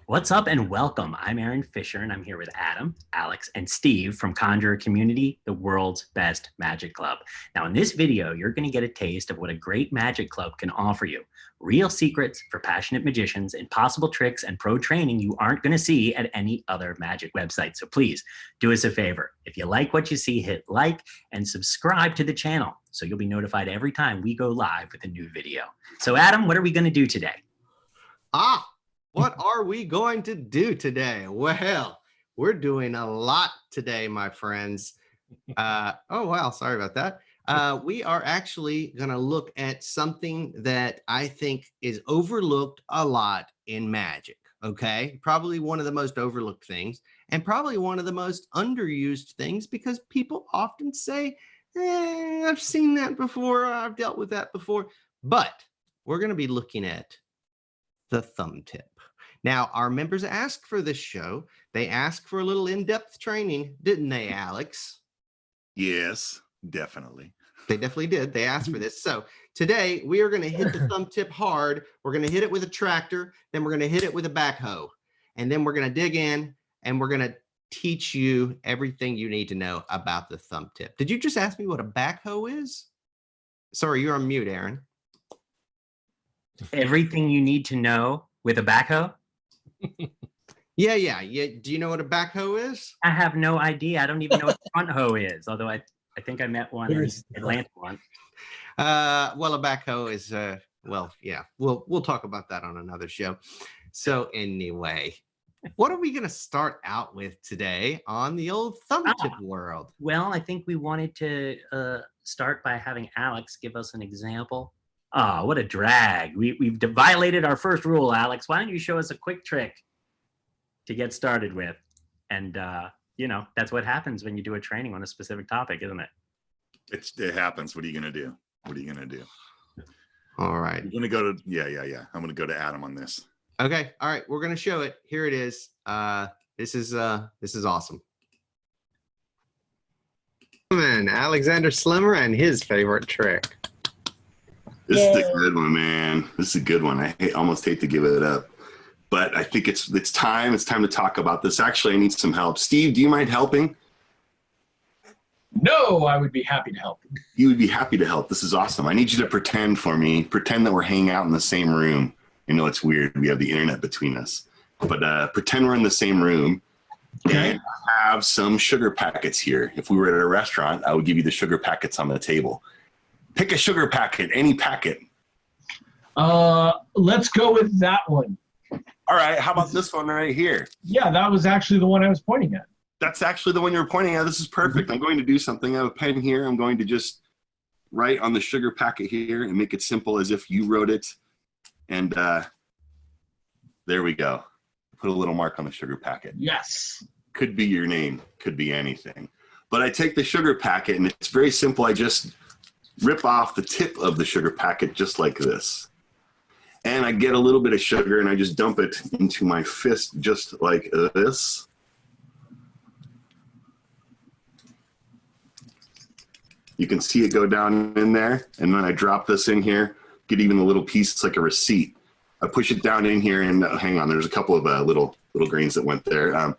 What's up and welcome. I'm Aaron Fisher and I'm here with Adam, Alex, and Steve from Conjuror Community, the world's best magic club. Now in this video, you're going to get a taste of what a great magic club can offer you. Real secrets for passionate magicians, impossible tricks, and pro training you aren't going to see at any other magic website. So please do us a favor. If you like what you see, hit like and subscribe to the channel so you'll be notified every time we go live with a new video. So Adam, what are we going to do today? What are we going to do today? Well, we're doing a lot today, my friends. Oh, wow. Sorry about that. We are actually going to look at something that I think is overlooked a lot in magic. Okay. Probably one of the most overlooked things and probably one of the most underused things because people often say, I've seen that before. I've dealt with that before. But we're going to be looking at the thumb tip. Now, our members asked for this show. They asked for a little in-depth training, didn't they, Alex? Yes, definitely. They definitely did. They asked for this. So today we are going to hit the thumb tip hard. We're going to hit it with a tractor. Then we're going to hit it with a backhoe. And then we're going to dig in and we're going to teach you everything you need to know about the thumb tip. Did you just ask me what a backhoe is? Sorry, you're on mute, Aaron. Everything you need to know with a backhoe? Yeah. Do you know what a backhoe is? I have no idea. I don't even know what a front hoe is, although I think I met one in Atlanta once. Well, a backhoe is, yeah, we'll talk about that on another show. So anyway, what are we going to start out with today on the old thumb tip world? Well, I think we wanted to start by having Alex give us an example. Oh, what a drag. We've violated our first rule, Alex. Why don't you show us a quick trick to get started with? And, that's what happens when you do a training on a specific topic, isn't it? It happens. What are you going to do? What are you going to do? All right. I'm going to go to, yeah. I'm going to go to Adam on this. Okay. All right. We're going to show it. Here it is. This is awesome. And Alexander Slimmer and his favorite trick. This is a good one, man. This is a good one. I almost hate to give it up, but I think it's time. It's time to talk about this. Actually, I need some help. Steve, do you mind helping? No, I would be happy to help. You would be happy to help. This is awesome. I need you to pretend for me. Pretend that we're hanging out in the same room. I know it's weird. We have the internet between us, but pretend we're in the same room. Okay. And have some sugar packets here. If we were at a restaurant, I would give you the sugar packets on the table. Pick a sugar packet, any packet. Let's go with that one. All right, how about this one right here? Yeah, that was actually the one I was pointing at. That's actually the one you're pointing at. This is perfect. I'm going to do something. I have a pen here. I'm going to just write on the sugar packet here and make it simple as if you wrote it. And there we go. Put a little mark on the sugar packet. Yes. Could be your name. Could be anything. But I take the sugar packet, and it's very simple. I just rip off the tip of the sugar packet just like this. And I get a little bit of sugar and I just dump it into my fist just like this. You can see it go down in there. And then I drop this in here, get even a little piece, it's like a receipt. I push it down in here and hang on, there's a couple of little grains that went there. I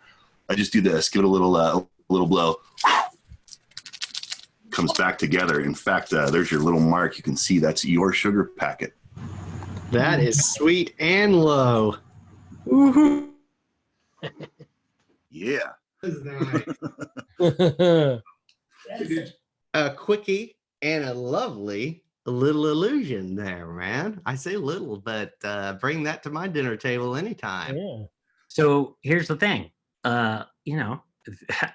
just do this, give it a little blow. Comes back together. In fact, there's your little mark. You can see that's your sugar packet. That is sweet and low. Woohoo! Yeah. A quickie and a lovely little illusion there, man. I say little, but bring that to my dinner table anytime. Yeah. So here's the thing.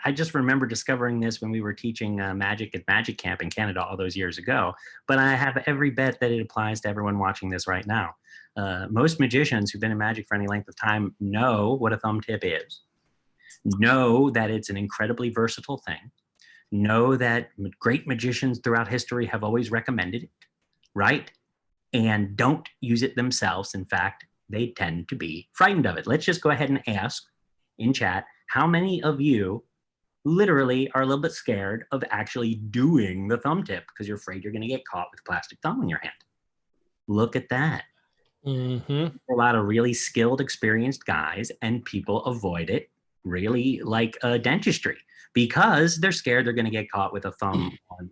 I just remember discovering this when we were teaching magic at Magic Camp in Canada all those years ago, but I have every bet that it applies to everyone watching this right now. Most magicians who've been in magic for any length of time know what a thumb tip is, know that it's an incredibly versatile thing, know that great magicians throughout history have always recommended it, right? And don't use it themselves. In fact, they tend to be frightened of it. Let's just go ahead and ask in chat, how many of you literally are a little bit scared of actually doing the thumb tip because you're afraid you're going to get caught with a plastic thumb in your hand? Look at that. A lot of really skilled, experienced guys, and people avoid it really like dentistry because they're scared they're going to get caught with a thumb on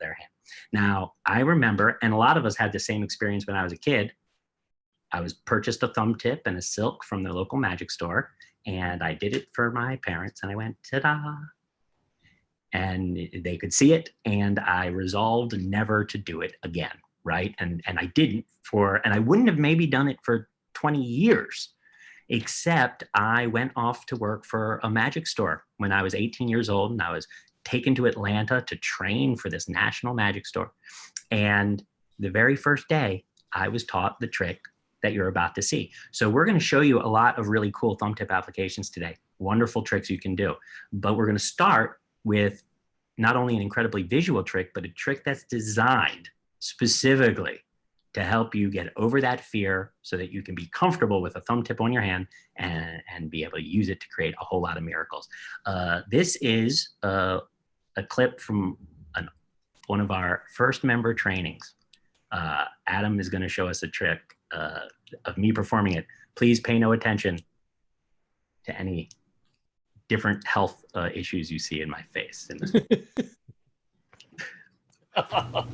their hand. Now, I remember, and a lot of us had the same experience when I was a kid. I was purchased a thumb tip and a silk from the local magic store, and I did it for my parents, and I went, ta-da. And they could see it, and I resolved never to do it again, right? And I didn't and I wouldn't have maybe done it for 20 years, except I went off to work for a magic store when I was 18 years old, and I was taken to Atlanta to train for this national magic store. And the very first day, I was taught the trick that you're about to see. So we're going to show you a lot of really cool thumb tip applications today, wonderful tricks you can do. But we're going to start with not only an incredibly visual trick, but a trick that's designed specifically to help you get over that fear so that you can be comfortable with a thumb tip on your hand and be able to use it to create a whole lot of miracles. This is a clip from one of our first member trainings. Adam is going to show us a trick of me performing it. Please pay no attention to any different health issues you see in my face.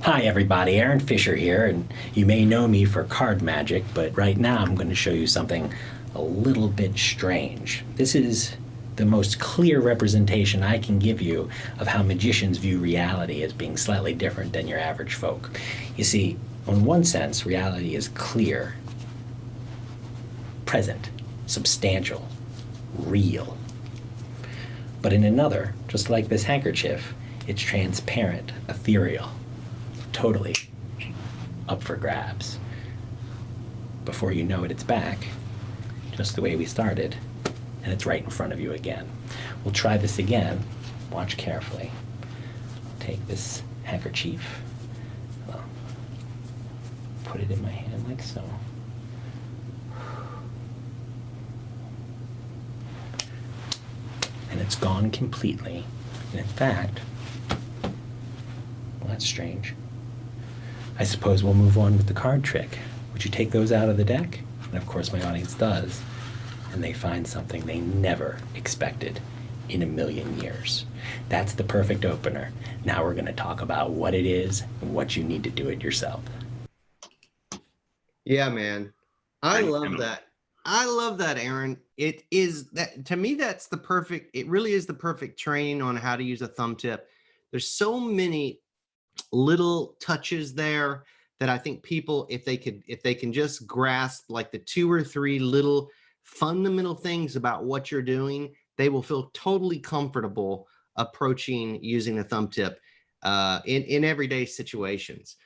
Hi everybody, Aaron Fisher here, and you may know me for card magic, but right now I'm going to show you something a little bit strange. This is the most clear representation I can give you of how magicians view reality as being slightly different than your average folk. You see, in one sense, reality is clear, present, substantial, real. But in another, just like this handkerchief, it's transparent, ethereal, totally up for grabs. Before you know it, it's back, just the way we started, and it's right in front of you again. We'll try this again. Watch carefully. Take this handkerchief, put it in my hand like so. And it's gone completely. And in fact, well, that's strange. I suppose we'll move on with the card trick. Would you take those out of the deck? And of course my audience does. And they find something they never expected in a million years. That's the perfect opener. Now we're going to talk about what it is and what you need to do it yourself. Yeah, man. I love that. I love that, Aaron. It is that, to me, that's the perfect, it really is the perfect training on how to use a thumb tip. There's so many little touches there that I think people, if they can just grasp like the 2 or 3 little fundamental things about what you're doing, they will feel totally comfortable approaching using a thumb tip in everyday situations.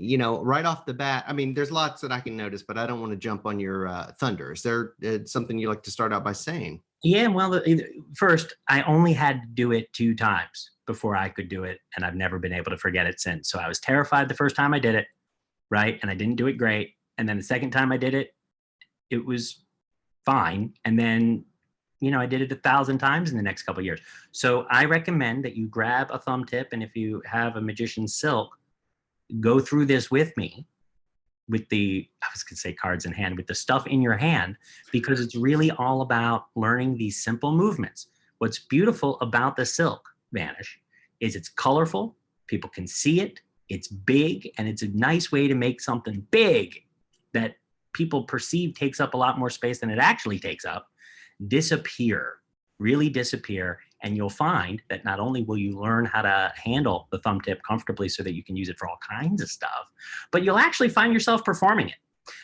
You know, right off the bat, I mean, there's lots that I can notice, but I don't want to jump on your thunder. Is there something you like to start out by saying? Yeah, well, first, I only had to do it 2 times before I could do it, and I've never been able to forget it since. So I was terrified the first time I did it, right? And I didn't do it great. And then the second time I did it, it was fine. And then, you know, I did it 1,000 times in the next couple of years. So I recommend that you grab a thumb tip, and if you have a magician's silk, go through this with me with the, I was gonna say cards in hand, with the stuff in your hand, because it's really all about learning these simple movements. What's beautiful about the silk vanish is it's colorful, people can see it, it's big, and it's a nice way to make something big that people perceive takes up a lot more space than it actually takes up, disappear, really disappear. And you'll find that not only will you learn how to handle the thumb tip comfortably so that you can use it for all kinds of stuff, but you'll actually find yourself performing it.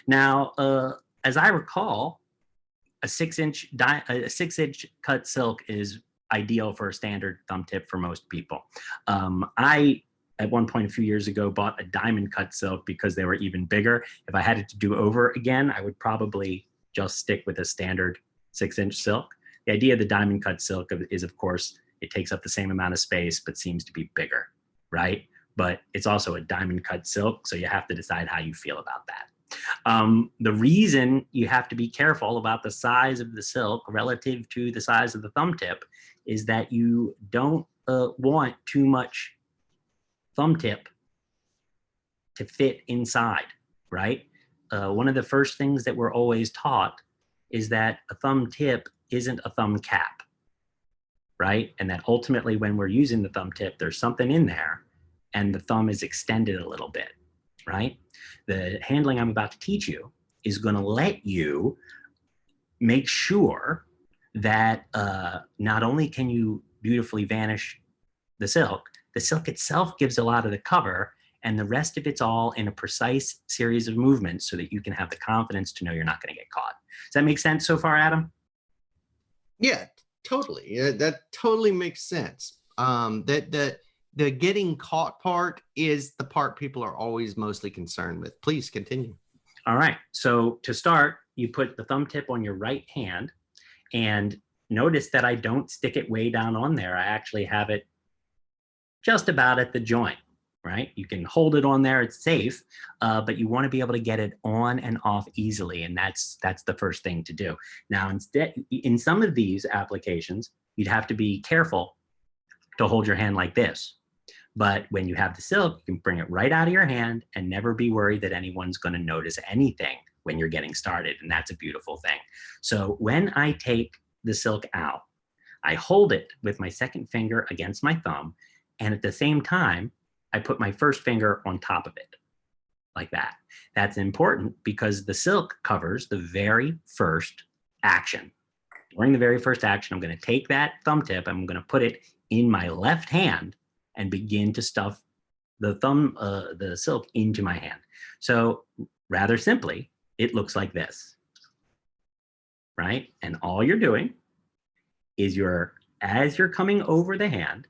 Now, as I recall, a 6-inch cut silk is ideal for a standard thumb tip for most people. I, at one point a few years ago, bought a diamond cut silk because they were even bigger. If I had it to do over again, I would probably just stick with a standard 6-inch silk. The idea of the diamond cut silk is, of course, it takes up the same amount of space, but seems to be bigger, right? But it's also a diamond cut silk, so you have to decide how you feel about that. The reason you have to be careful about the size of the silk relative to the size of the thumb tip is that you don't want too much thumb tip to fit inside, right? one of the first things that we're always taught is that a thumb tip isn't a thumb cap, right? And that ultimately when we're using the thumb tip, there's something in there and the thumb is extended a little bit, right? The handling I'm about to teach you is going to let you make sure that not only can you beautifully vanish the silk itself gives a lot of the cover, and the rest of it's all in a precise series of movements so that you can have the confidence to know you're not going to get caught. Does that make sense so far, Adam? Yeah, totally. Yeah, that totally makes sense. The getting caught part is the part people are always mostly concerned with. Please continue. All right. So to start, you put the thumb tip on your right hand, and notice that I don't stick it way down on there. I actually have it just about at the joint, right? You can hold it on there, it's safe, but you want to be able to get it on and off easily, and that's the first thing to do. Now, instead, in some of these applications, you'd have to be careful to hold your hand like this. But when you have the silk, you can bring it right out of your hand and never be worried that anyone's going to notice anything when you're getting started, and that's a beautiful thing. So when I take the silk out, I hold it with my second finger against my thumb, and at the same time, I put my first finger on top of it, like that. That's important because the silk covers the very first action. During the very first action, I'm going to take that thumb tip, I'm going to put it in my left hand and begin to stuff the silk into my hand. So rather simply, it looks like this, right? And all you're doing is as you're coming over the hand,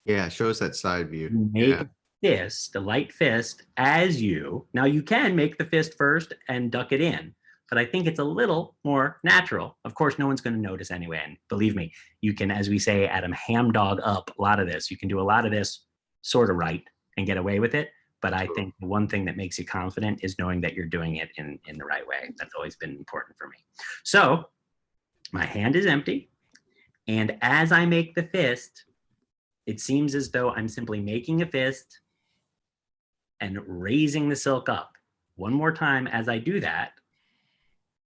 Yeah, show us that side view. make a fist, a light fist, now you can make the fist first and duck it in, but I think it's a little more natural. Of course, no one's going to notice anyway. And believe me, you can, as we say, Adam, ham dog up a lot of this. You can do a lot of this sort of right and get away with it. But I think the one thing that makes you confident is knowing that you're doing it in the right way. That's always been important for me. So my hand is empty. And as I make the fist, it seems as though I'm simply making a fist and raising the silk up. One more time as I do that,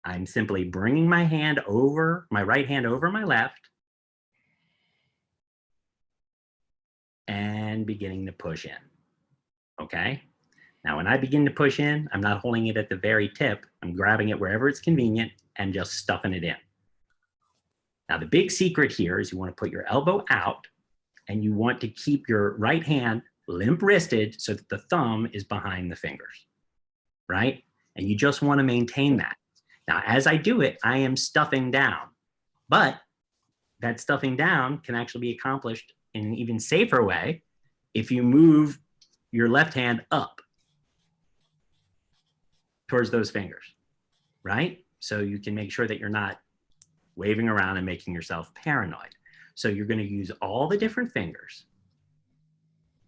I'm simply bringing my right hand over my left and beginning to push in, okay? Now, when I begin to push in, I'm not holding it at the very tip. I'm grabbing it wherever it's convenient and just stuffing it in. Now, the big secret here is you want to put your elbow out and you want to keep your right hand limp wristed so that the thumb is behind the fingers, right? And you just want to maintain that. Now, as I do it, I am stuffing down, but that stuffing down can actually be accomplished in an even safer way if you move your left hand up towards those fingers, right? So you can make sure that you're not waving around and making yourself paranoid. So you're going to use all the different fingers.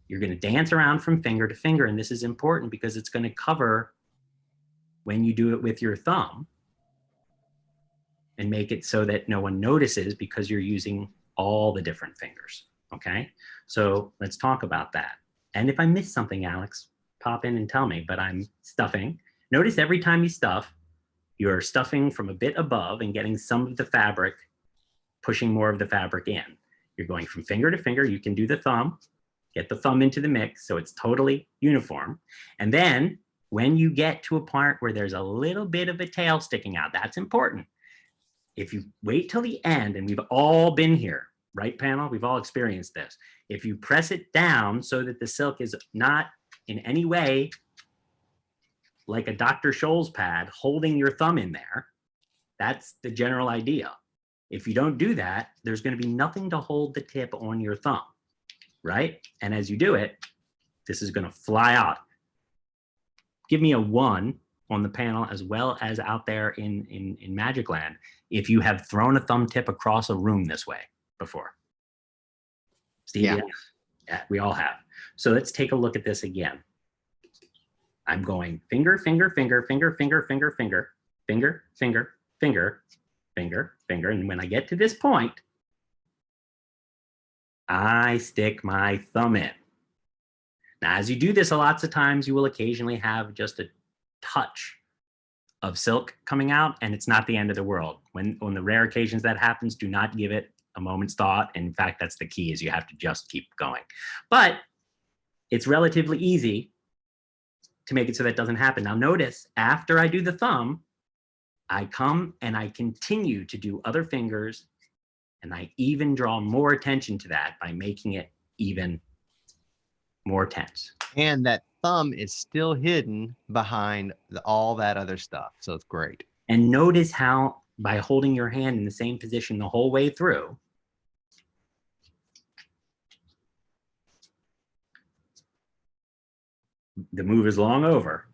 You're going to dance around from finger to finger, and this is important because it's going to cover when you do it with your thumb and make it so that no one notices because you're using all the different fingers, okay? So let's talk about that. And if I miss something, Alex, pop in and tell me, but I'm stuffing. Notice every time you stuff, you're stuffing from a bit above and getting some of the fabric, pushing more of the fabric in. You're going from finger to finger. You can do the thumb, get the thumb into the mix so it's totally uniform. And then when you get to a part where there's a little bit of a tail sticking out, that's important. If you wait till the end, and we've all been here, right, panel? We've all experienced this. If you press it down so that the silk is not in any way like a Dr. Scholl's pad holding your thumb in there, that's the general idea. If you don't do that, there's going to be nothing to hold the tip on your thumb, right? And as you do it, this is going to fly out. Give me a 1 on the panel as well as out there in Magic Land if you have thrown a thumb tip across a room this way before. Steve, Yeah. Yeah, we all have. So let's take a look at this again. I'm going finger, finger, finger, finger, finger, finger, finger, finger, finger, finger, finger, finger. And when I get to this point, I stick my thumb in. Now, as you do this, lots of times you will occasionally have just a touch of silk coming out, and it's not the end of the world. When on the rare occasions that happens, do not give it a moment's thought. In fact, that's the key, is you have to just keep going. But it's relatively easy to make it so that doesn't happen. Now notice, after I do the thumb, I come and I continue to do other fingers, and I even draw more attention to that by making it even more tense. And that thumb is still hidden behind all that other stuff. So it's great. And notice how by holding your hand in the same position the whole way through, the move is long over.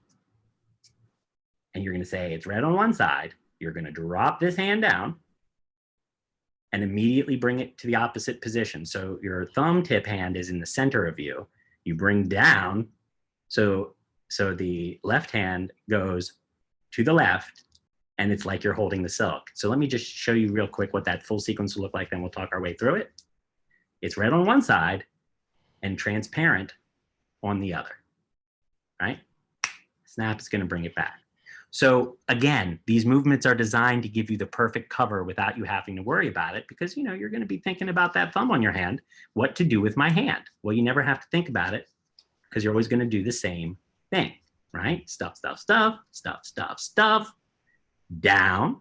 And you're going to say it's red on one side. You're going to drop this hand down and immediately bring it to the opposite position. So your thumb tip hand is in the center of you. You bring down, so the left hand goes to the left, and it's like you're holding the silk. So let me just show you real quick what that full sequence will look like, then we'll talk our way through it. It's red on one side and transparent on the other, right? Snap is going to bring it back. So again, these movements are designed to give you the perfect cover without you having to worry about it, because you're going to be thinking about that thumb on your hand, what to do with my hand. Well, you never have to think about it because you're always going to do the same thing, right? Stuff, stuff, stuff, stuff, stuff, stuff, down,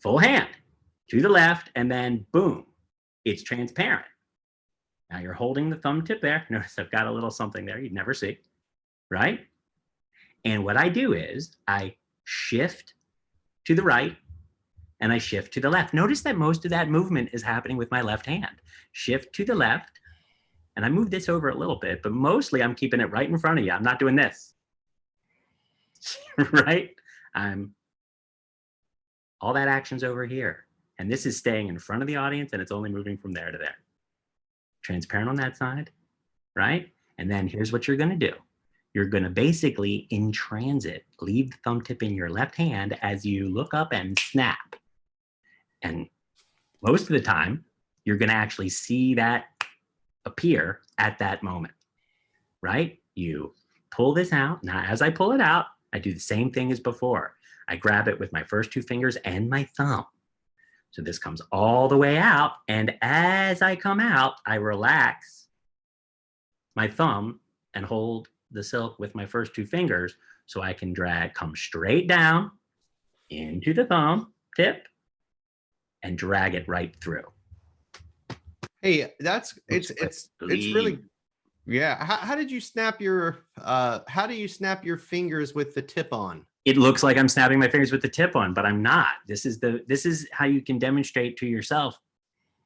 full hand to the left, and then boom, it's transparent. Now you're holding the thumb tip there. Notice I've got a little something there you'd never see, right? And what I do is I shift to the right and I shift to the left. Notice that most of that movement is happening with my left hand. Shift to the left, and I move this over a little bit, but mostly I'm keeping it right in front of you. I'm not doing this, right? All that action's over here. And this is staying in front of the audience, and it's only moving from there to there. Transparent on that side, right? And then here's what you're gonna do. You're going to basically, in transit, leave the thumb tip in your left hand as you look up and snap. And most of the time, you're going to actually see that appear at that moment, right? You pull this out. Now, as I pull it out, I do the same thing as before. I grab it with my first two fingers and my thumb. So this comes all the way out. And as I come out, I relax my thumb and hold the silk with my first two fingers, so I can come straight down into the thumb tip and drag it right through. Hey, it's really, yeah. How did you snap your how do you snap your fingers with the tip on? It looks like I'm snapping my fingers with the tip on, but I'm not. This is how you can demonstrate to yourself.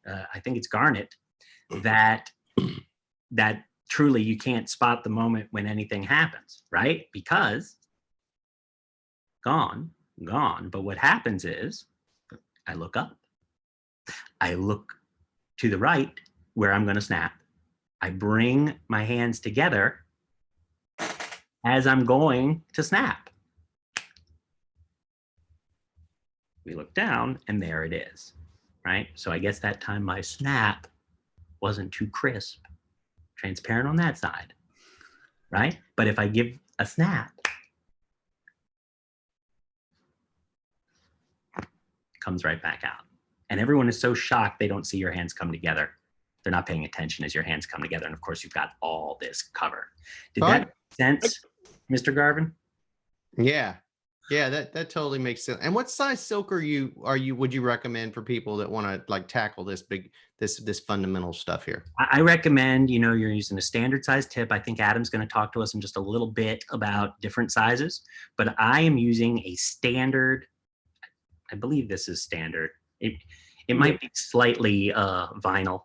I think it's Garnet that truly you can't spot the moment when anything happens, right? Because gone. But what happens is I look up. I look to the right where I'm going to snap. I bring my hands together as I'm going to snap. We look down and there it is, right? So I guess that time my snap wasn't too crisp. Transparent on that side, right? But if I give a snap, it comes right back out. And everyone is so shocked they don't see your hands come together. They're not paying attention as your hands come together. And of course, you've got all this cover. Did that make sense, Mr. Garvin? Yeah. Yeah, that totally makes sense. And what size silk would you recommend for people that want to like tackle this fundamental stuff here? I recommend, you're using a standard size tip. I think Adam's going to talk to us in just a little bit about different sizes, but I am using a standard. I believe this is standard. It might be slightly vinyl.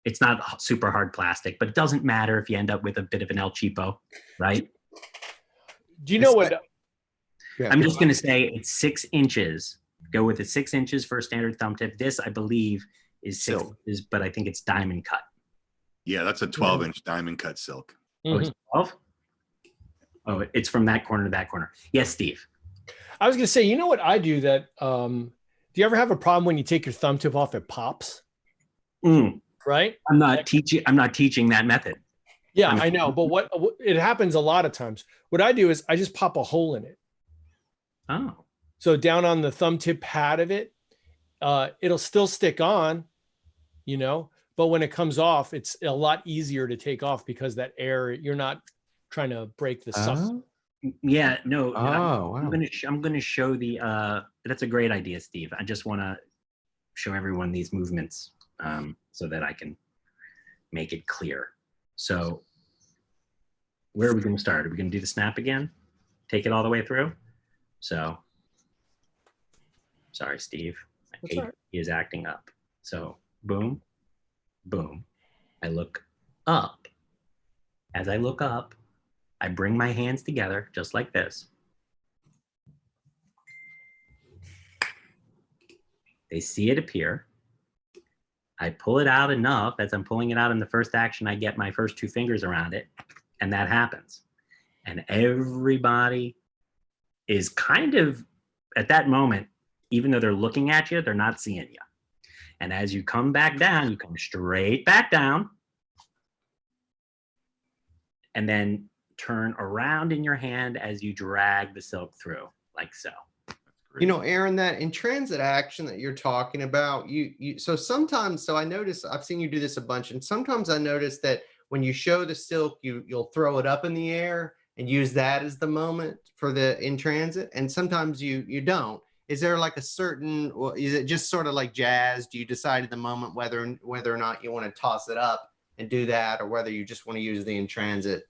It's not super hard plastic, but it doesn't matter if you end up with a bit of an El Cheapo, right? Do you know what? Yeah, I'm just going to say it's 6 inches. Go with it 6 inches for a standard thumb tip. This, I believe, is 6 inches, but I think it's diamond cut. Yeah, that's a 12-inch diamond cut silk. Oh, it's 12? Oh, it's from that corner to that corner. Yes, Steve. I was going to say, you know what I do that, do you ever have a problem when you take your thumb tip off, it pops? Right? I'm not teaching that method. Yeah, I know. But what it happens a lot of times. What I do is I just pop a hole in it. Oh, So down on the thumb tip pad of it, it'll still stick on, you know, but when it comes off, it's a lot easier to take off because that air, you're not trying to break the suction. Oh, yeah, no. wow. I'm gonna show the. That's a great idea, Steve. I just want to show everyone these movements so that I can make it clear. So, where are we going to start? Are we going to do the snap again? Take it all the way through. So, sorry, Steve. That's all right. He is acting up. So, boom, boom. I look up. As I look up, I bring my hands together just like this. They see it appear. I pull it out enough. As I'm pulling it out in the first action, I get my first two fingers around it, and that happens. And everybody is kind of, at that moment, even though they're looking at you, they're not seeing you. And as you come back down, you come straight back down, and then turn around in your hand as you drag the silk through, like so. You know, Aaron, that in transit action that you're talking about, so sometimes, so I notice, I've seen you do this a bunch, and sometimes I notice that when you show the silk, you'll throw it up in the air and use that as the moment for the in transit, and sometimes you don't. Is there like a certain, well, is it just sort of like jazz? Do you decide at the moment whether or not you want to toss it up and do that, or whether you just want to use the in transit?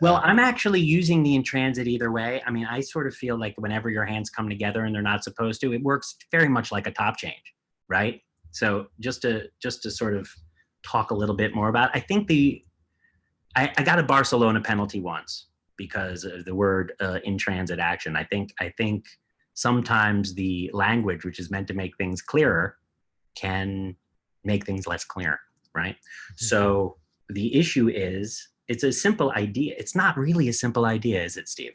Well, I'm actually using the in transit either way. I mean, I sort of feel like whenever your hands come together and they're not supposed to, it works very much like a top change, right? So just to sort of talk a little bit more about, I think I got a Barcelona penalty once because of the word in transit action. I think sometimes the language, which is meant to make things clearer, can make things less clear, right? Mm-hmm. So the issue is, it's a simple idea. It's not really a simple idea, is it, Steve?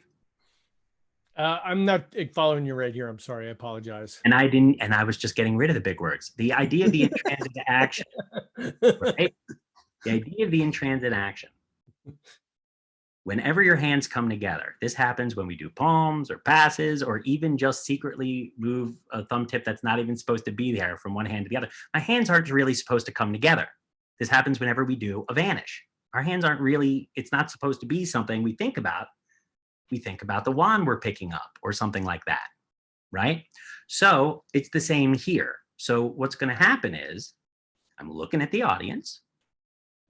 I'm not following you right here. I'm sorry. I apologize. And I was just getting rid of the big words. The idea of the in-transit action, right? The idea of the in-transit action. Whenever your hands come together, this happens when we do palms or passes, or even just secretly move a thumb tip that's not even supposed to be there from one hand to the other. My hands aren't really supposed to come together. This happens whenever we do a vanish. Our hands aren't really, it's not supposed to be something we think about. We think about the wand we're picking up or something like that, right? So it's the same here. So what's going to happen is I'm looking at the audience.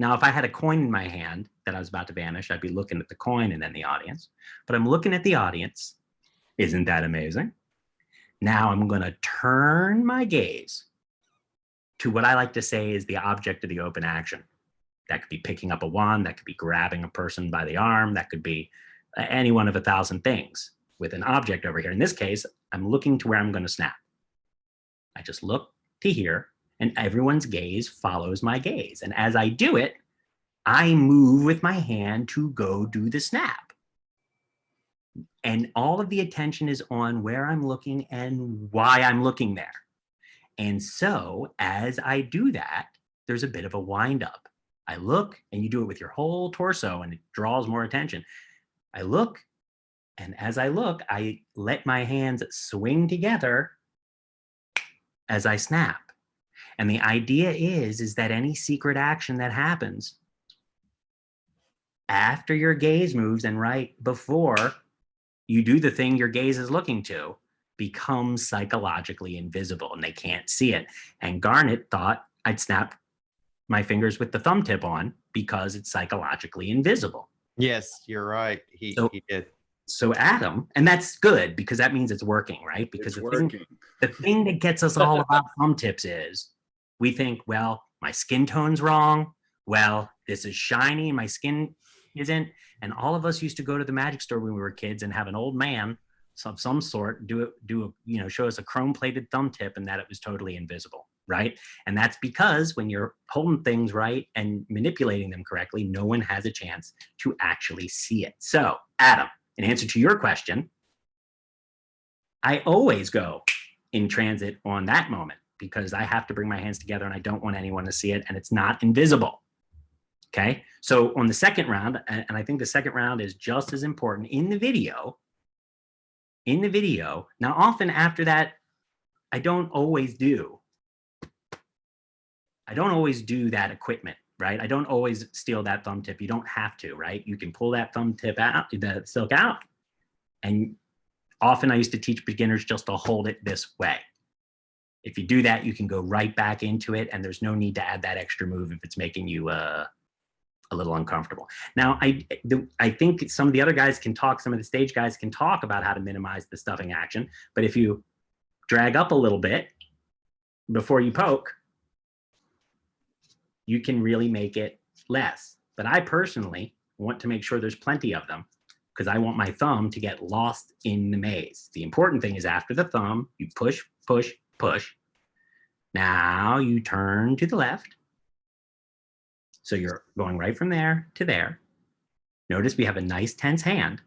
Now, if I had a coin in my hand that I was about to vanish, I'd be looking at the coin and then the audience. But I'm looking at the audience. Isn't that amazing? Now I'm going to turn my gaze to what I like to say is the object of the open action. That could be picking up a wand. That could be grabbing a person by the arm. That could be any one of 1,000 things with an object over here. In this case, I'm looking to where I'm going to snap. I just look to here, and everyone's gaze follows my gaze. And as I do it, I move with my hand to go do the snap. And all of the attention is on where I'm looking and why I'm looking there. And so as I do that, there's a bit of a wind up. I look, and you do it with your whole torso, and it draws more attention. I look, and as I look, I let my hands swing together as I snap. And the idea is that any secret action that happens after your gaze moves and right before you do the thing your gaze is looking to becomes psychologically invisible, and they can't see it. And Garnet thought I'd snap my fingers with the thumb tip on because it's psychologically invisible. Yes, you're right. He did. So Adam, and that's good because that means it's working, right? Because the thing that gets us all about thumb tips is we think, well, my skin tone's wrong. Well, this is shiny, my skin isn't. And all of us used to go to the magic store when we were kids and have an old man of some sort show us a chrome-plated thumb tip, and that it was totally invisible. Right? And that's because when you're holding things right and manipulating them correctly, no one has a chance to actually see it. So, Adam, in answer to your question, I always go in transit on that moment because I have to bring my hands together and I don't want anyone to see it, and it's not invisible. Okay. So on the second round, and I think the second round is just as important in the video. Now, often after that, I don't always do that equipment, right? I don't always steal that thumb tip. You don't have to, right? You can pull that thumb tip out, the silk out. And often I used to teach beginners just to hold it this way. If you do that, you can go right back into it, and there's no need to add that extra move if it's making you a little uncomfortable. Now, I think some of the other guys can talk, some of the stage guys can talk about how to minimize the stuffing action, but if you drag up a little bit before you poke, you can really make it less. But I personally want to make sure there's plenty of them because I want my thumb to get lost in the maze. The important thing is after the thumb, you push, push, push. Now you turn to the left. So you're going right from there to there. Notice we have a nice tense hand.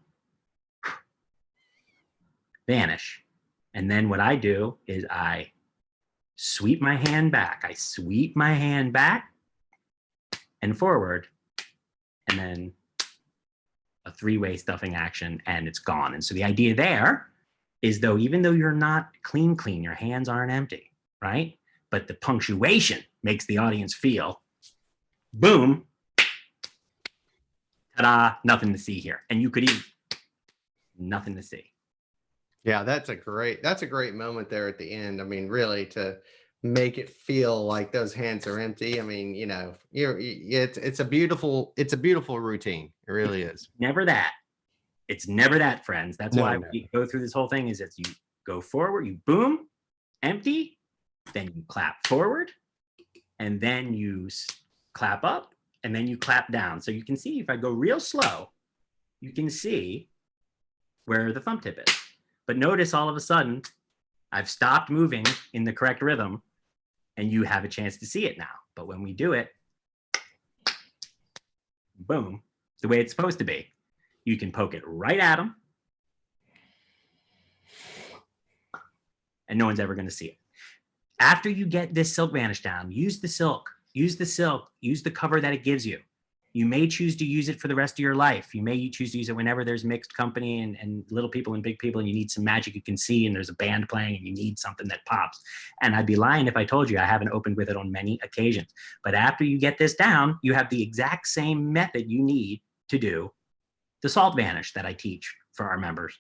Vanish. And then what I do is I sweep my hand back. I sweep my hand back and forward, and then a three-way stuffing action, and it's gone. And so the idea there is, though, even though you're not clean, your hands aren't empty, right? But the punctuation makes the audience feel, boom, ta-da, nothing to see here. And you could eat nothing to see. Yeah, that's a great moment there at the end. I mean, really to make it feel like those hands are empty. I mean, you know, it's a beautiful routine. It really is. Never that. It's never that, friends. That's why No. we go through this whole thing is that you go forward, you boom, empty, then you clap forward, and then you clap up, and then you clap down. So you can see if I go real slow, you can see where the thumb tip is. But notice all of a sudden, I've stopped moving in the correct rhythm, and you have a chance to see it now. But when we do it, boom, it's the way it's supposed to be. You can poke it right at them, and no one's ever going to see it. After you get this silk vanish down, use the silk, use the cover that it gives you. You may choose to use it for the rest of your life. You may choose to use it whenever there's mixed company and little people and big people, and you need some magic you can see, and there's a band playing, and you need something that pops. And I'd be lying if I told you I haven't opened with it on many occasions. But after you get this down, you have the exact same method you need to do the salt vanish that I teach for our members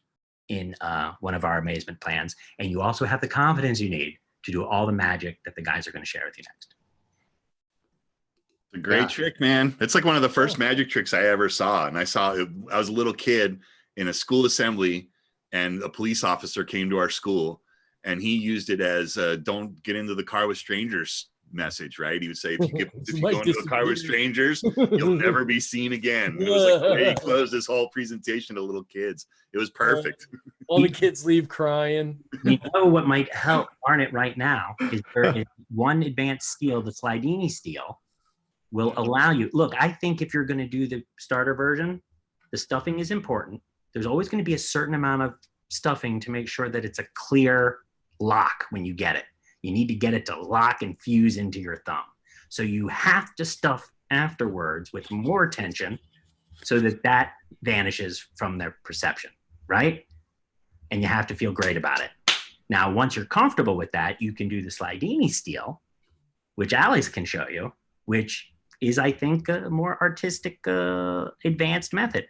in one of our amazement plans. And you also have the confidence you need to do all the magic that the guys are going to share with you next. A great trick, man. It's like one of the first magic tricks I ever saw. And I was a little kid in a school assembly, and a police officer came to our school, and he used it as don't get into the car with strangers message, right? He would say, if you go into a car with strangers, you'll never be seen again. It was like the way he closed his whole presentation to little kids. It was perfect. All the kids leave crying. You know what might help Barnett right now is there is one advanced steel, the Slidini steel, will allow you. Look, I think if you're going to do the starter version, the stuffing is important. There's always going to be a certain amount of stuffing to make sure that it's a clear lock when you get it. You need to get it to lock and fuse into your thumb. So you have to stuff afterwards with more tension so that that vanishes from their perception, right? And you have to feel great about it. Now, once you're comfortable with that, you can do the Slidini steel, which Alex can show you, which is, I think, a more artistic, advanced method.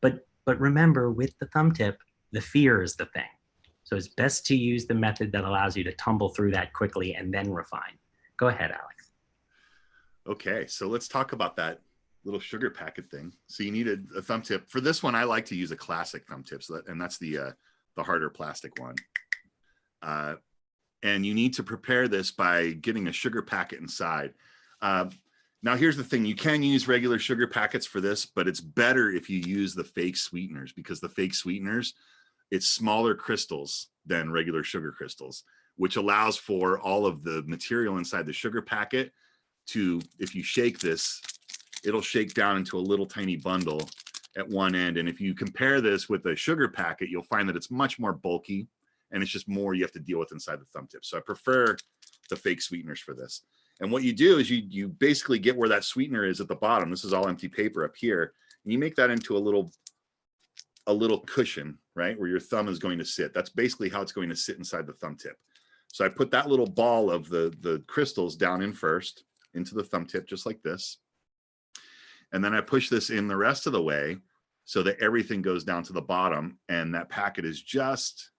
But remember, with the thumb tip, the fear is the thing. So it's best to use the method that allows you to tumble through that quickly and then refine. Go ahead, Alex. Okay, so let's talk about that little sugar packet thing. So you need a thumb tip. For this one, I like to use a classic thumb tip, and that's the harder plastic one. And you need to prepare this by getting a sugar packet inside. Now, here's the thing. You can use regular sugar packets for this, but it's better if you use the fake sweeteners, because the fake sweeteners, it's smaller crystals than regular sugar crystals, which allows for all of the material inside the sugar packet to, if you shake this, it'll shake down into a little tiny bundle at one end. And if you compare this with a sugar packet, you'll find that it's much more bulky, and it's just more you have to deal with inside the thumb tip. So I prefer the fake sweeteners for this. And what you do is you basically get where that sweetener is at the bottom. This is all empty paper up here. And you make that into a little cushion, right? Where your thumb is going to sit. That's basically how it's going to sit inside the thumb tip. So I put that little ball of the crystals down in first into the thumb tip, just like this. And then I push this in the rest of the way so that everything goes down to the bottom, and that packet is just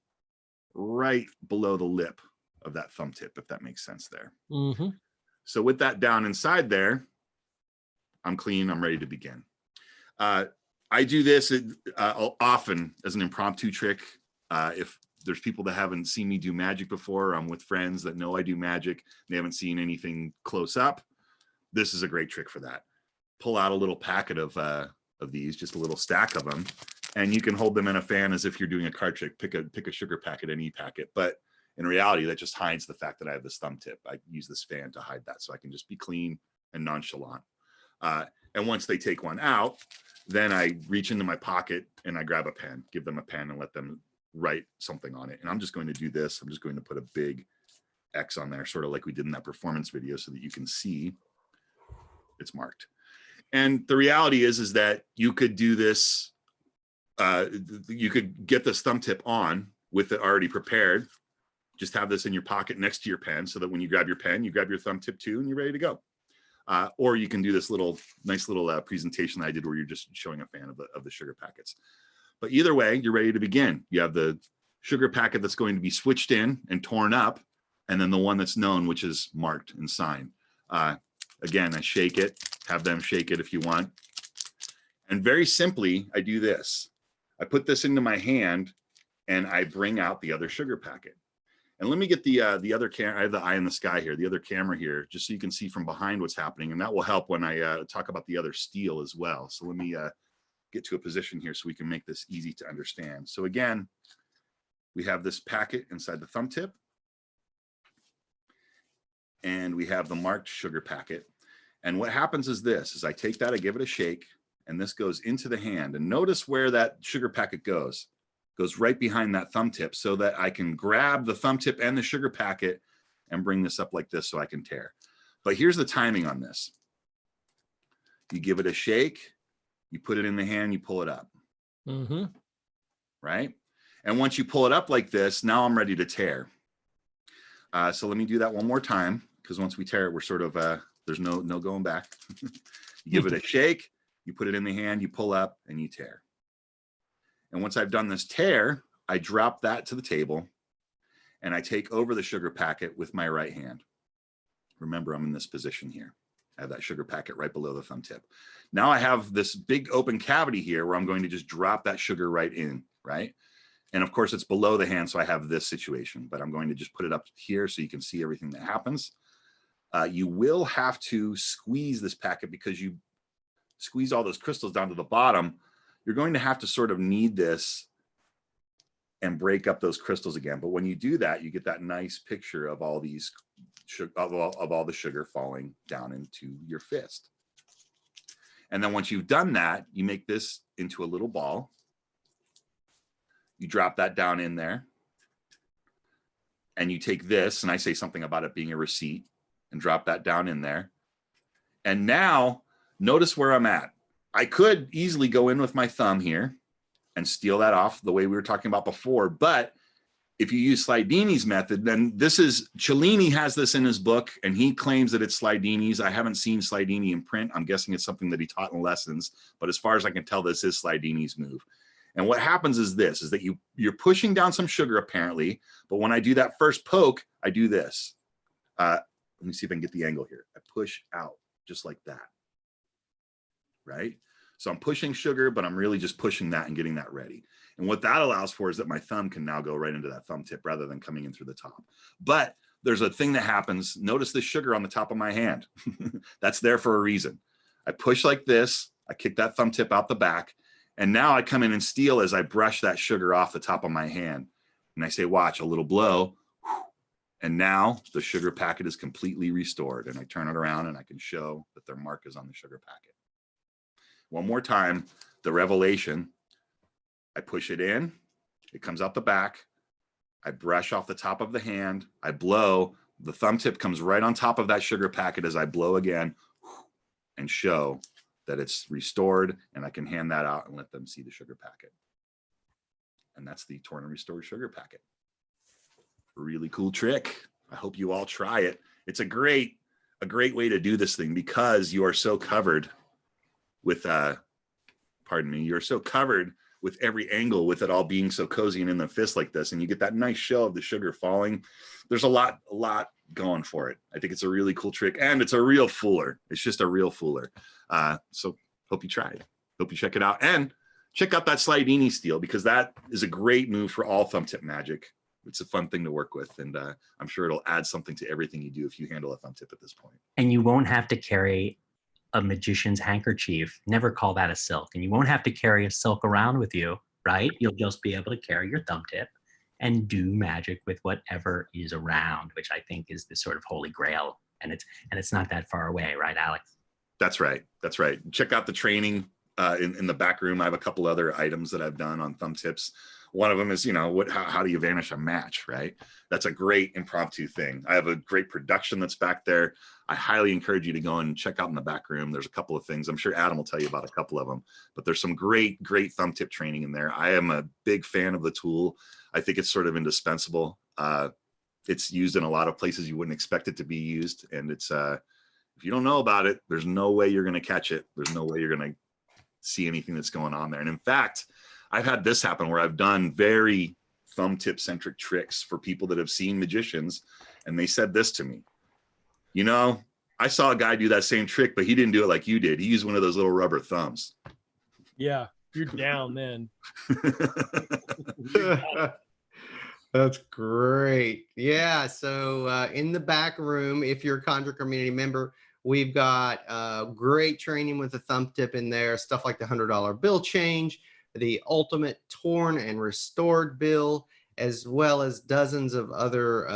right below the lip of that thumb tip, if that makes sense there. Mm-hmm. So with that down inside there, I'm clean, I'm ready to begin. I do this often as an impromptu trick. If there's people that haven't seen me do magic before, I'm with friends that know I do magic, they haven't seen anything close up, this is a great trick for that. Pull out a little packet of these, just a little stack of them, and you can hold them in a fan as if you're doing a card trick. Pick a sugar packet, any packet, but in reality, that just hides the fact that I have this thumb tip. I use this fan to hide that, so I can just be clean and nonchalant. And once they take one out, then I reach into my pocket and I grab a pen, give them a pen, and let them write something on it. And I'm just going to do this. I'm just going to put a big X on there, sort of like we did in that performance video, so that you can see it's marked. And the reality is that you could do this, you could get this thumb tip on with it already prepared. Just have this in your pocket next to your pen, so that when you grab your pen, you grab your thumb tip too, and you're ready to go. Or you can do this nice little presentation that I did where you're just showing a fan of the sugar packets. But either way, you're ready to begin. You have the sugar packet that's going to be switched in and torn up, and then the one that's known, which is marked and signed. Again, I shake it, have them shake it if you want. And very simply, I do this. I put this into my hand and I bring out the other sugar packet. And let me get the other camera. I have the eye in the sky here, the other camera here, just so you can see from behind what's happening. And that will help when I talk about the other steel as well. So let me get to a position here so we can make this easy to understand. So again, we have this packet inside the thumb tip. And we have the marked sugar packet. And what happens is this, is I take that, I give it a shake, and this goes into the hand. And notice where that sugar packet goes. Goes right behind that thumb tip, so that I can grab the thumb tip and the sugar packet and bring this up like this so I can tear. But here's the timing on this. You give it a shake, you put it in the hand, you pull it up. Mm-hmm. Right? And once you pull it up like this, now I'm ready to tear. So let me do that one more time, because once we tear it, we're sort of, there's no going back. You give it a shake, you put it in the hand, you pull up, and you tear. And once I've done this tear, I drop that to the table, and I take over the sugar packet with my right hand. Remember, I'm in this position here. I have that sugar packet right below the thumb tip. Now I have this big open cavity here where I'm going to just drop that sugar right in, right? And of course, it's below the hand, so I have this situation, but I'm going to just put it up here so you can see everything that happens. You will have to squeeze this packet, because you squeeze all those crystals down to the bottom. You're going to have to sort of knead this and break up those crystals again. But when you do that, you get that nice picture of all these of all the sugar falling down into your fist. And then once you've done that, you make this into a little ball. You drop that down in there, and you take this, and I say something about it being a receipt, and drop that down in there. And now notice where I'm at. I could easily go in with my thumb here and steal that off the way we were talking about before. But if you use Slidini's method, then this is, Cellini has this in his book, and he claims that it's Slidini's. I haven't seen Slidini in print. I'm guessing it's something that he taught in lessons. But as far as I can tell, this is Slidini's move. And what happens is this, is that you're pushing down some sugar apparently. But when I do that first poke, I do this. Let me see if I can get the angle here. I push out just like that. Right? So I'm pushing sugar, but I'm really just pushing that and getting that ready. And what that allows for is that my thumb can now go right into that thumb tip rather than coming in through the top. But there's a thing that happens. Notice the sugar on the top of my hand. That's there for a reason. I push like this. I kick that thumb tip out the back. And now I come in and steal as I brush that sugar off the top of my hand. And I say, watch, a little blow. And now the sugar packet is completely restored. And I turn it around and I can show that their mark is on the sugar packet. One more time, the revelation. I push it in, it comes out the back. I brush off the top of the hand, I blow, The thumb tip comes right on top of that sugar packet as I blow again and show that it's restored, and I can hand that out and let them see the sugar packet. And that's the torn and restored sugar packet. Really cool trick. I hope you all try it. It's a great way to do this thing because you are so covered with, pardon me, you're so covered with every angle with it all being so cozy and in the fist like this, and you get that nice show of the sugar falling. There's a lot going for it. I think it's a really cool trick, and it's a real fooler. It's just a real fooler. So hope you try it. Hope you check it out, and check out that Slidini steel, because that is a great move for all thumb tip magic. It's a fun thing to work with, and I'm sure it'll add something to everything you do if you handle a thumb tip at this point. And you won't have to carry a magician's handkerchief. Never call that a silk. And you won't have to carry a silk around with you, right? You'll just be able to carry your thumb tip and do magic with whatever is around, which I think is the sort of holy grail. And it's not that far away, right, Alex? That's right. That's right. Check out the training in the back room. I have a couple other items that I've done on thumb tips. One of them is, how do you vanish a match, right? That's a great impromptu thing. I have a great production that's back there. I highly encourage you to go and check out in the back room. There's a couple of things. I'm sure Adam will tell you about a couple of them, but there's some great thumb tip training in there. I am a big fan of the tool. I think it's sort of indispensable. It's used in a lot of places you wouldn't expect it to be used. And it's, if you don't know about it, there's no way you're going to catch it. There's no way you're going to see anything that's going on there. And in fact, I've had this happen where I've done very thumb tip centric tricks for people that have seen magicians, and they said this to me: I saw a guy do that same trick, but he didn't do it like you did. He used one of those little rubber thumbs. Yeah, you're down then. That's great. Yeah. So in the back room, if you're a Conjuror Community member, we've got great training with the thumb tip in there, stuff like the $100 bill change, the ultimate torn and restored bill, as well as dozens of other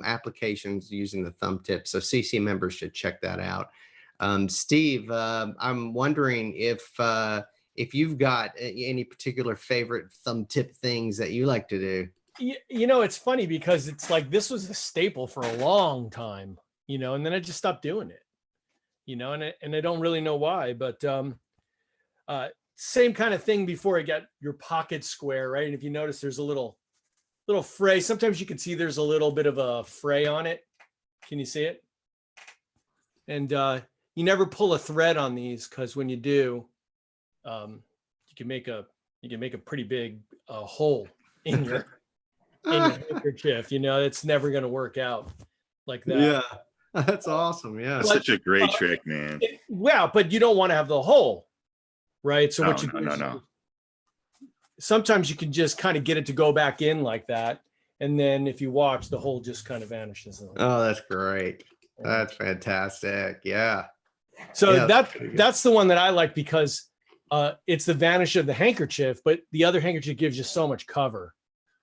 applications using the thumb tip. So CC members should check that out. Steve, I'm wondering if you've got any particular favorite thumb tip things that you like to do. It's funny because it's like this was a staple for a long time, and then I just stopped doing it, and I don't really know why, but same kind of thing before I got your pocket square, right? And if you notice, there's a little fray. Sometimes you can see there's a little bit of a fray on it. Can you see it? And you never pull a thread on these, because when you do, you can make a pretty big hole in your handkerchief. It's never going to work out like that. Yeah, that's awesome. Yeah, that's such a great trick, man. But you don't want to have the hole, right? So what you do is sometimes you can just kind of get it to go back in like that, and then if you watch, the hole just kind of vanishes. Oh, that's great. That's fantastic. Yeah. So that's the one that I like, because it's the vanish of the handkerchief, but the other handkerchief gives you so much cover.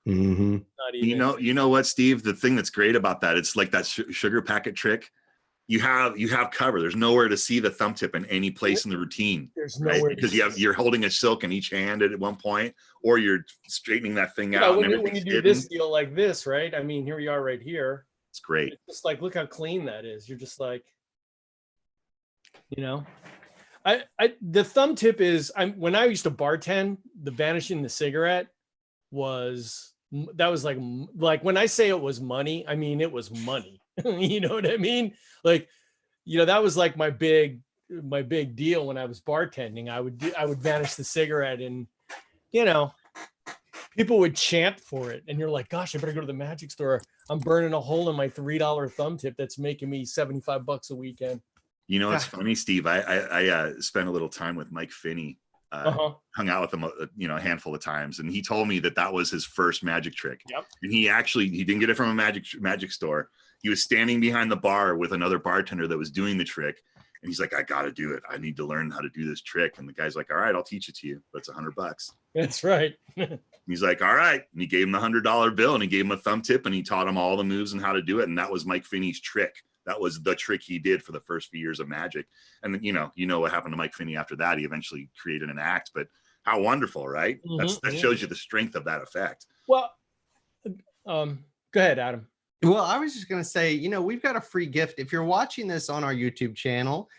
Mm-hmm. You know what, Steve? The thing that's great about that, it's like that sugar packet trick. You have cover. There's nowhere to see the thumb tip in any place in the routine. There's nowhere, because you're holding a silk in each hand at one point, or you're straightening that thing out. When you do this deal like this, right? I mean, here we are right here. It's great. It's just like, look how clean that is. You're just like, the thumb tip is, when I used to bartend, the vanishing the cigarette was like when I say it was money, I mean it was money. You know what I mean? Like, that was like my big deal when I was bartending. I would vanish the cigarette, and people would chant for it, and you're like, gosh, I better go to the magic store. I'm burning a hole in my $3 thumb tip that's making me $75 a weekend. It's funny, Steve. I spent a little time with Mike Finney. Hung out with him a handful of times, and he told me that was his first magic trick. Yep. And he didn't get it from a magic store. He was standing behind the bar with another bartender that was doing the trick, and he's like, I gotta do it. I need to learn how to do this trick. And the guy's like, all right, I'll teach it to you, but it's $100. That's right. He's like, all right. And he gave him the $100 bill, and he gave him a thumb tip, and he taught him all the moves and how to do it. And that was Mike Finney's trick. That was the trick he did for the first few years of magic. And then, what happened to Mike Finney after that. He eventually created an act, but how wonderful, right? Mm-hmm, that shows you the strength of that effect. Well, go ahead, Adam. Well, I was just going to say, we've got a free gift. If you're watching this on our YouTube channel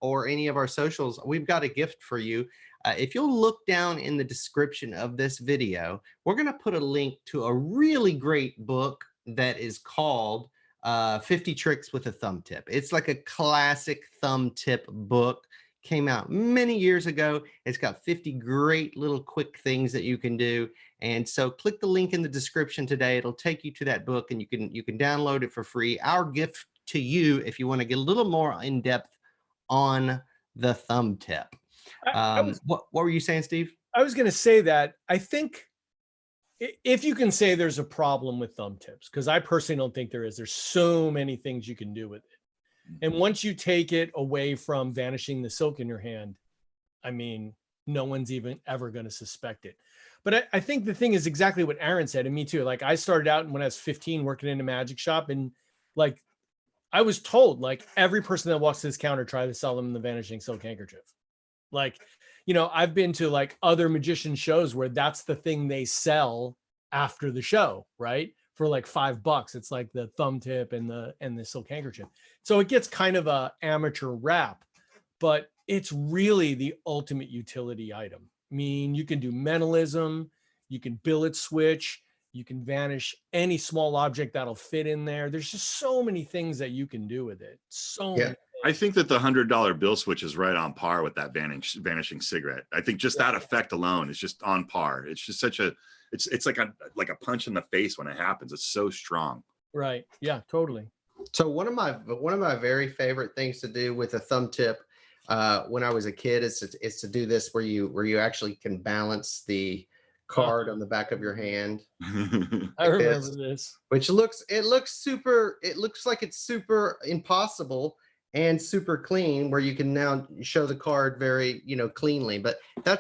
or any of our socials, we've got a gift for you. If you'll look down in the description of this video, we're going to put a link to a really great book that is called 50 Tricks with a Thumb Tip. It's like a classic thumb tip book. Came out many years ago. It's got 50 great little quick things that you can do. And so click the link in the description today. It'll take you to that book and you can download it for free. Our gift to you if you want to get a little more in depth on the thumb tip. What were you saying, Steve? I was going to say that I think if you can say there's a problem with thumb tips, because I personally don't think there is. There's so many things you can do with it. And once you take it away from vanishing the silk in your hand, I mean, no one's even ever going to suspect it. But I think the thing is exactly what Aaron said, and me too. Like, I started out when I was 15 working in a magic shop, and like I was told, like, every person that walks to this counter, try to sell them the vanishing silk handkerchief. Like, I've been to like other magician shows where that's the thing they sell after the show, right? For like $5. It's like the thumb tip and the silk handkerchief. So it gets kind of a amateur rap, but it's really the ultimate utility item. I mean, you can do mentalism, you can billet switch, you can vanish any small object that'll fit in there. There's just so many things that you can do with it. So many. I think that the $100 bill switch is right on par with that vanishing cigarette. I think just that effect alone is just on par. It's just such a, it's like a punch in the face when it happens. It's so strong. Right. Yeah, totally. So one of my very favorite things to do with a thumb tip when I was a kid is to do this where you actually can balance the card on the back of your hand. I remember this. Which looks like it's super impossible and super clean, where you can now show the card very, cleanly. But I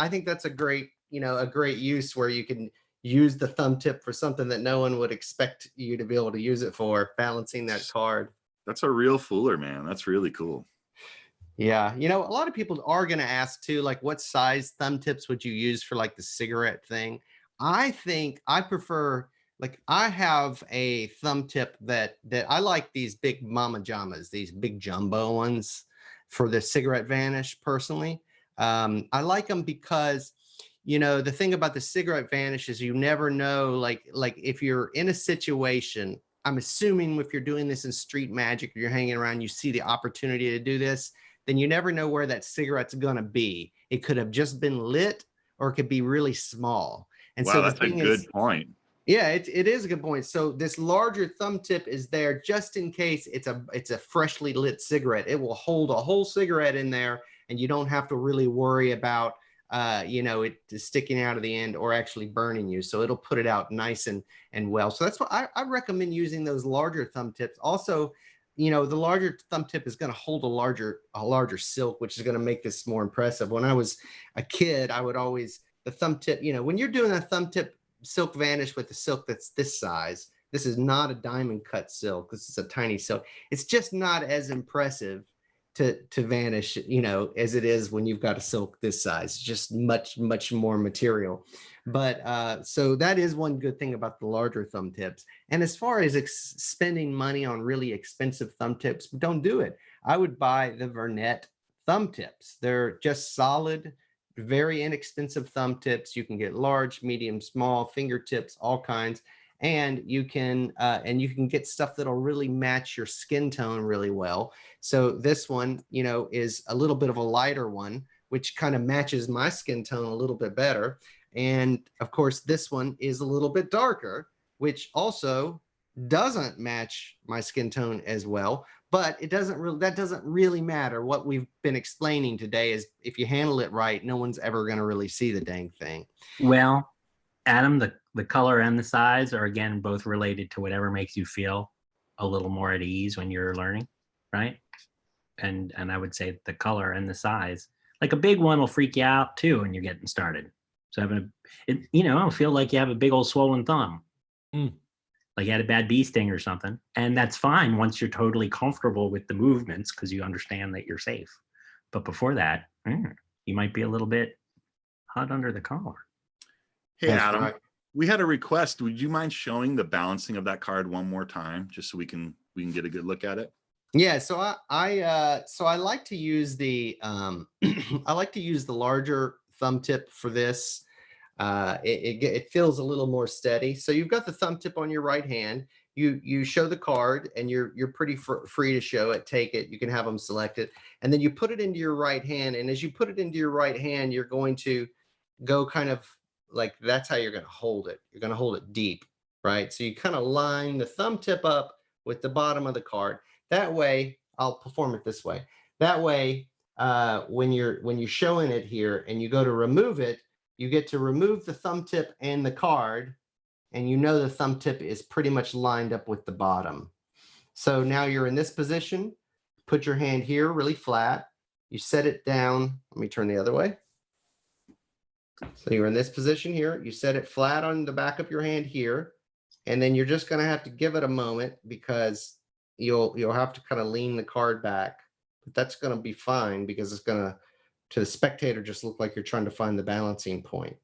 think that's a great use where you can use the thumb tip for something that no one would expect you to be able to use it for, balancing that card. That's a real fooler, man. That's really cool. Yeah. A lot of people are going to ask too, like, what size thumb tips would you use for like the cigarette thing? I think I prefer, like, I have a thumb tip that I like, these big mama jamas, these big jumbo ones for the cigarette vanish personally. I like them because, the thing about the cigarette vanish is you never know, like if you're in a situation, I'm assuming if you're doing this in street magic or you're hanging around, you see the opportunity to do this, then you never know where that cigarette's going to be. It could have just been lit or it could be really small. And wow, so that's a good point. Yeah, it is a good point. So this larger thumb tip is there just in case it's a freshly lit cigarette. It will hold a whole cigarette in there, and you don't have to really worry about it sticking out of the end or actually burning you. So it'll put it out nice and well. So that's what I recommend, using those larger thumb tips. Also, the larger thumb tip is going to hold a larger silk, which is going to make this more impressive. When I was a kid, I would always, the thumb tip, when you're doing a thumb tip silk vanish with the silk that's this size, this is not a diamond cut silk. This is a tiny silk. It's just not as impressive to vanish, as it is when you've got a silk this size. Just much more material. But so that is one good thing about the larger thumb tips. And as far as spending money on really expensive thumb tips, don't do it. I would buy the Vernet thumb tips. They're just solid, very inexpensive thumb tips. You can get large, medium, small, fingertips, all kinds. And you can get stuff that'll really match your skin tone really well. So this one, is a little bit of a lighter one, which kind of matches my skin tone a little bit better. And of course, this one is a little bit darker, which also doesn't match my skin tone as well. But that doesn't really matter. What we've been explaining today is if you handle it right, no one's ever going to really see the dang thing. Well, Adam, the color and the size are, again, both related to whatever makes you feel a little more at ease when you're learning, right? And I would say the color and the size, like a big one will freak you out too when you're getting started. So it'll feel like you have a big old swollen thumb, like you had a bad bee sting or something. And that's fine once you're totally comfortable with the movements because you understand that you're safe. But before that, you might be a little bit hot under the collar. Hey, Adam, We had a request. Would you mind showing the balancing of that card one more time, just so we can get a good look at it? Yeah, so I like to use the I like to use the larger thumb tip for this. It feels a little more steady. So you've got the thumb tip on your right hand. You show the card, and you're pretty free to show it, take it. You can have them selected, and then you put it into your right hand. And as you put it into your right hand, you're going to go kind of like, that's how you're going to hold it. You're going to hold it deep, right? So you kind of line the thumb tip up with the bottom of the card. That way, I'll perform it this way. That way, when you're showing it here and you go to remove it, you get to remove the thumb tip and the card, and you know the thumb tip is pretty much lined up with the bottom. So now you're in this position. Put your hand here really flat. You set it down. Let me turn the other way. So you're in this position here. You set it flat on the back of your hand here, and then you're just going to have to give it a moment, because you'll have to kind of lean the card back. But that's going to be fine, because it's going to the spectator just look like you're trying to find the balancing point.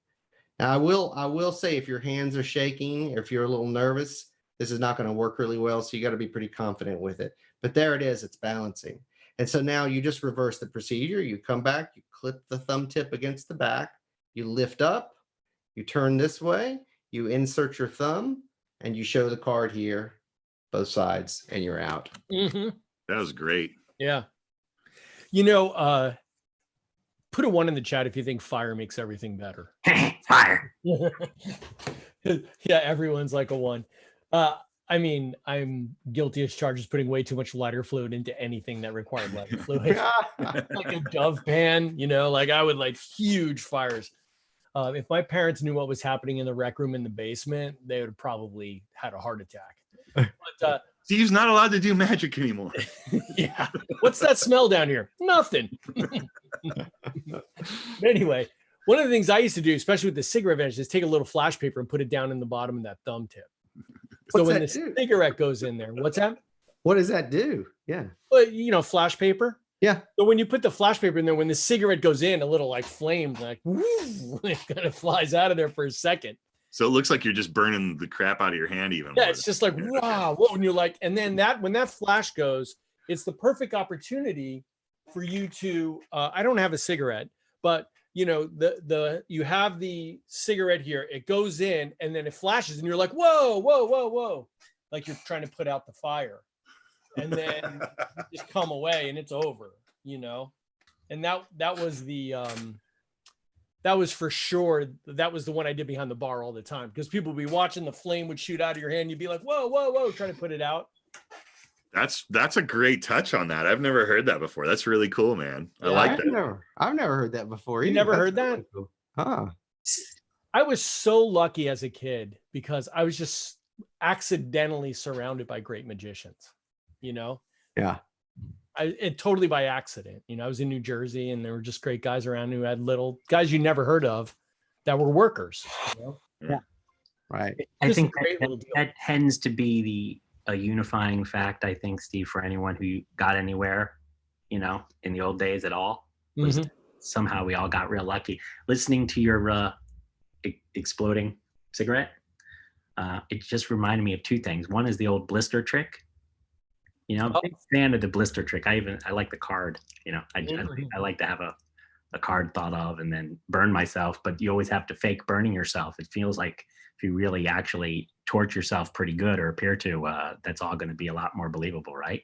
Now, I will say, if your hands are shaking, or if you're a little nervous, this is not going to work really well. So you got to be pretty confident with it. But there it is, it's balancing. And so now you just reverse the procedure. You come back, you clip the thumb tip against the back, you lift up, you turn this way, you insert your thumb, and you show the card here, both sides, and you're out. Mm-hmm. That was great. Yeah. You know, put a 1 in the chat if you think fire makes everything better. Fire. Yeah, everyone's like a 1. I mean, I'm guilty as charged of putting way too much lighter fluid into anything that required lighter fluid. Like a Dove pan, you know, like I would light huge fires. If my parents knew what was happening in the rec room in the basement, they would have probably had a heart attack. But Steve's not allowed to do magic anymore. yeah. What's that smell down here? Nothing. But anyway, one of the things I used to do, especially with the cigarette vanish, is take a little flash paper and put it down in the bottom of that thumb tip. So when the cigarette goes in there, what's that? What does that do? Yeah. Well, you know, flash paper. Yeah. So when you put the flash paper in there, when the cigarette goes in, a little like flame, like woo, it kind of flies out of there for a second. So it looks like you're just burning the crap out of your hand even Yeah, more. it's just like, wow. What when you're like, and then when that flash goes, it's the perfect opportunity for you to, I don't have a cigarette, but you know, you have the cigarette here, it goes in, and then it flashes, and you're like, whoa, whoa, whoa, whoa. Like you're trying to put out the fire. And then you just come away and it's over, you know? And that was that was for sure. That was the one I did behind the bar all the time, because people would be watching, the flame would shoot out of your hand. You'd be like, whoa, whoa, whoa, trying to put it out. That's a great touch on that. I've never heard that before. That's really cool, man. I like that. I've never heard that before. You never heard that? Really cool. Huh. I was so lucky as a kid, because I was just accidentally surrounded by great magicians, you know? Yeah. It totally by accident. You know, I was in New Jersey, and there were just great guys around who had little guys you never heard of that were workers. You know? Yeah. Right. I think that tends to be a unifying fact, I think, Steve, for anyone who got anywhere, you know, in the old days at all. Was somehow we all got real lucky. Listening to your exploding cigarette, it just reminded me of 2 things. One is the old blister trick. You know, I'm a big fan of the blister trick. I like the card. You know, I like to have a card thought of and then burn myself. But you always have to fake burning yourself. It feels like if you really actually torch yourself pretty good or appear to, that's all going to be a lot more believable, right?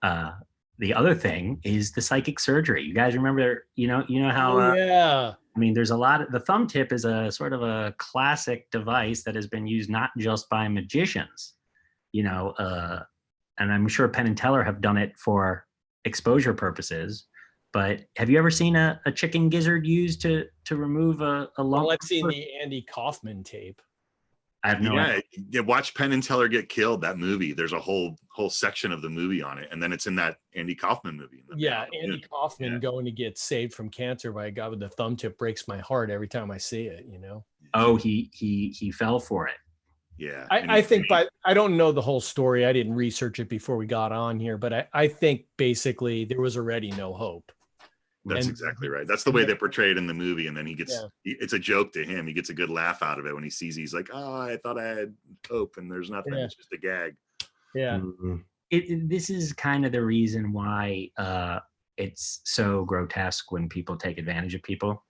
The other thing is the psychic surgery. You guys remember? You know how? Yeah. I mean, there's a lot of, the thumb tip is a sort of a classic device that has been used not just by magicians, you know, and I'm sure Penn and Teller have done it for exposure purposes. But have you ever seen a chicken gizzard used to remove a lump? Well, I've seen the Andy Kaufman tape. I have no idea. Yeah, watch Penn and Teller Get Killed, that movie. There's a whole section of the movie on it, and then it's in that Andy Kaufman movie. Yeah, Andy Kaufman going to get saved from cancer by a guy with a thumb tip breaks my heart every time I see it, you know? Oh, he fell for it. Yeah. I think, but I don't know the whole story. I didn't research it before we got on here, but I think basically there was already no hope. That's And- exactly right. That's the way they portray it in the movie. And then he gets, Yeah. it's a joke to him. He gets a good laugh out of it when he sees, he's like, oh, I thought I had hope and there's nothing. Yeah. It's just a gag. Yeah. Mhm. This is kind of the reason why it's so grotesque when people take advantage of people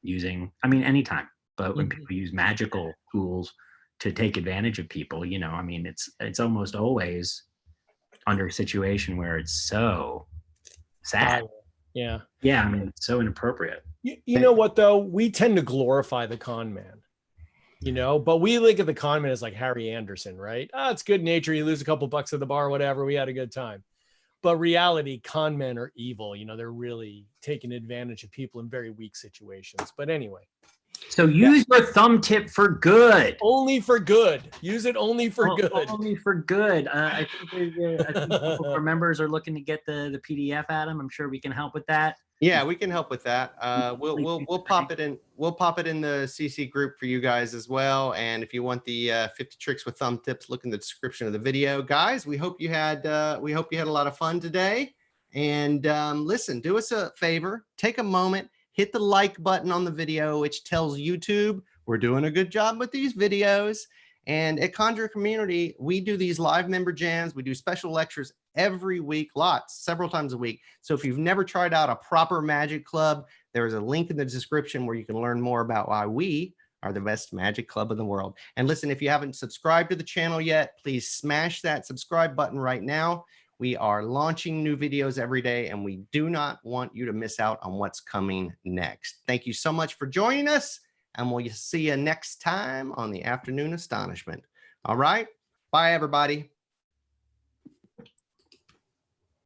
using, I mean, anytime, but when Mhm. people use magical tools to take advantage of people, you know, I mean, it's almost always under a situation where it's so sad. Yeah. Yeah, I mean, it's so inappropriate. You know what though? We tend to glorify the con man, you know, but we look at the con man as like Harry Anderson, right? Oh, it's good nature. You lose a couple bucks at the bar, whatever. We had a good time. But reality, con men are evil. You know, they're really taking advantage of people in very weak situations. But anyway, So use your thumb tip for good. only for good. Use it only for O- good. Only for good. I think a couple of our members are looking to get the PDF at them. I'm sure we can help with that. Yeah, we can help with that. We'll pop it in. We'll pop it in the CC group for you guys as well. And if you want the 50 tricks with thumb tips, look in the description of the video, guys. We hope you had a lot of fun today. And listen, do us a favor. Take a moment. Hit the like button on the video, which tells YouTube we're doing a good job with these videos. And at Conjuror Community, we do these live member jams. We do special lectures every week, several times a week. So if you've never tried out a proper magic club, there's a link in the description where you can learn more about why we are the best magic club in the world. And listen, if you haven't subscribed to the channel yet, please smash that subscribe button right now. We are launching new videos every day, and we do not want you to miss out on what's coming next. Thank you so much for joining us, and we'll see you next time on the Afternoon Astonishment. All right. Bye, everybody.